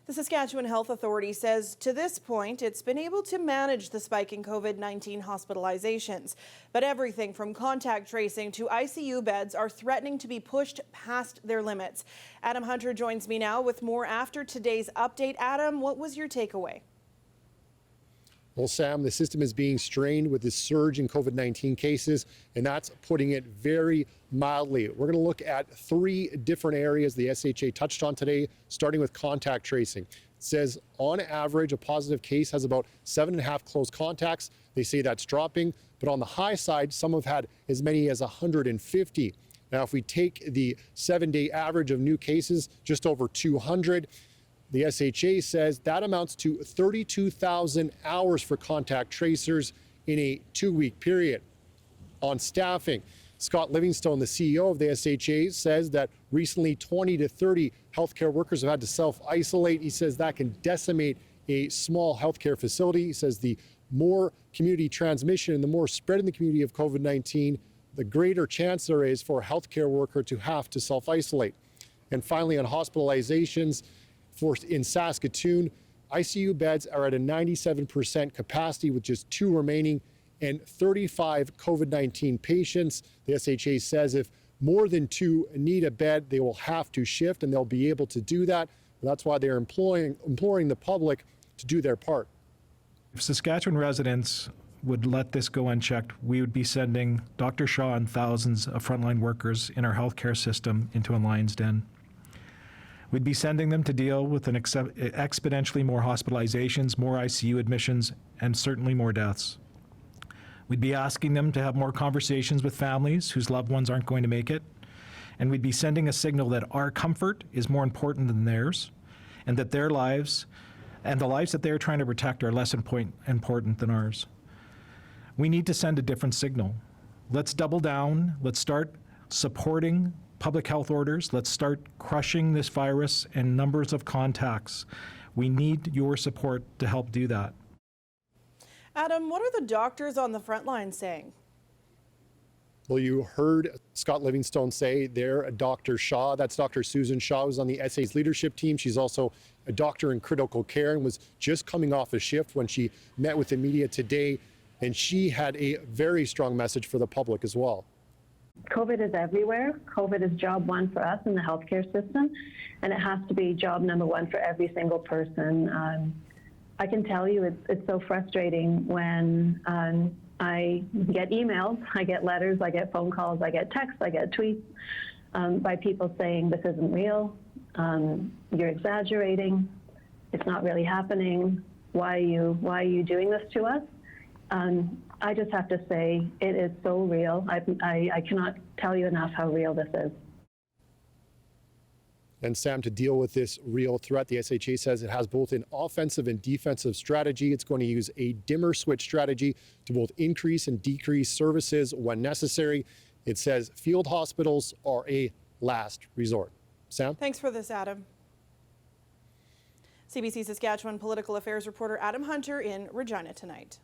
The Saskatchewan Health Authority says to this point, it's been able to manage the spike in COVID-19 hospitalizations. But everything from contact tracing to ICU beds are threatening to be pushed past their limits. Adam Hunter joins me now with more after today's update. Adam, what was your takeaway? Well, Sam, the system is being strained with this surge in COVID-19 cases, and that's putting it very mildly. We're going to look at 3 different areas the SHA touched on today, starting with contact tracing. It says on average, a positive case has about 7.5 close contacts. They say that's dropping, but on the high side, some have had as many as 150. Now, if we take the 7-day average of new cases, just over 200, the SHA says that amounts to 32,000 hours for contact tracers in a 2-week period. On staffing, Scott Livingstone, the CEO of the SHA, says that recently 20 to 30 healthcare workers have had to self-isolate. He says that can decimate a small healthcare facility. He says the more community transmission and the more spread in the community of COVID-19, the greater chance there is for a healthcare worker to have to self-isolate. And finally, on hospitalizations, in Saskatoon, ICU beds are at a 97% capacity with just 2 remaining and 35 COVID-19 patients. The SHA says if more than 2 need a bed, they will have to shift, and they'll be able to do that. And that's why they're imploring the public to do their part. If Saskatchewan residents would let this go unchecked, we would be sending Dr. SHA and thousands of frontline workers in our healthcare system into a lion's den. We'd be sending them to deal with exponentially more hospitalizations, more ICU admissions, and certainly more deaths. We'd be asking them to have more conversations with families whose loved ones aren't going to make it. And we'd be sending a signal that our comfort is more important than theirs, and that their lives and the lives that they're trying to protect are less important than ours. We need to send a different signal. Let's double down. Let's start supporting public health orders. Let's start crushing this virus and numbers of contacts. We need your support to help do that. Adam, what are the doctors on the front line saying? Well, you heard Scott Livingstone say there, Dr. SHA, that's Dr. Susan Shaw, who's on the SA's leadership team. She's also a doctor in critical care and was just coming off a shift when she met with the media today. And she had a very strong message for the public as well. COVID is everywhere. COVID is job 1 for us in the healthcare system, and it has to be job number 1 for every single person. I can tell you it's so frustrating when I get emails, I get letters, I get phone calls, I get texts, I get tweets by people saying this isn't real, you're exaggerating, it's not really happening, why are you doing this to us? I just have to say it is so real. I cannot tell you enough how real this is. And Sam, to deal with this real threat, the SHA says it has both an offensive and defensive strategy. It's going to use a dimmer switch strategy to both increase and decrease services when necessary. It says field hospitals are a last resort. Sam? Thanks for this, Adam. CBC Saskatchewan political affairs reporter Adam Hunter in Regina tonight.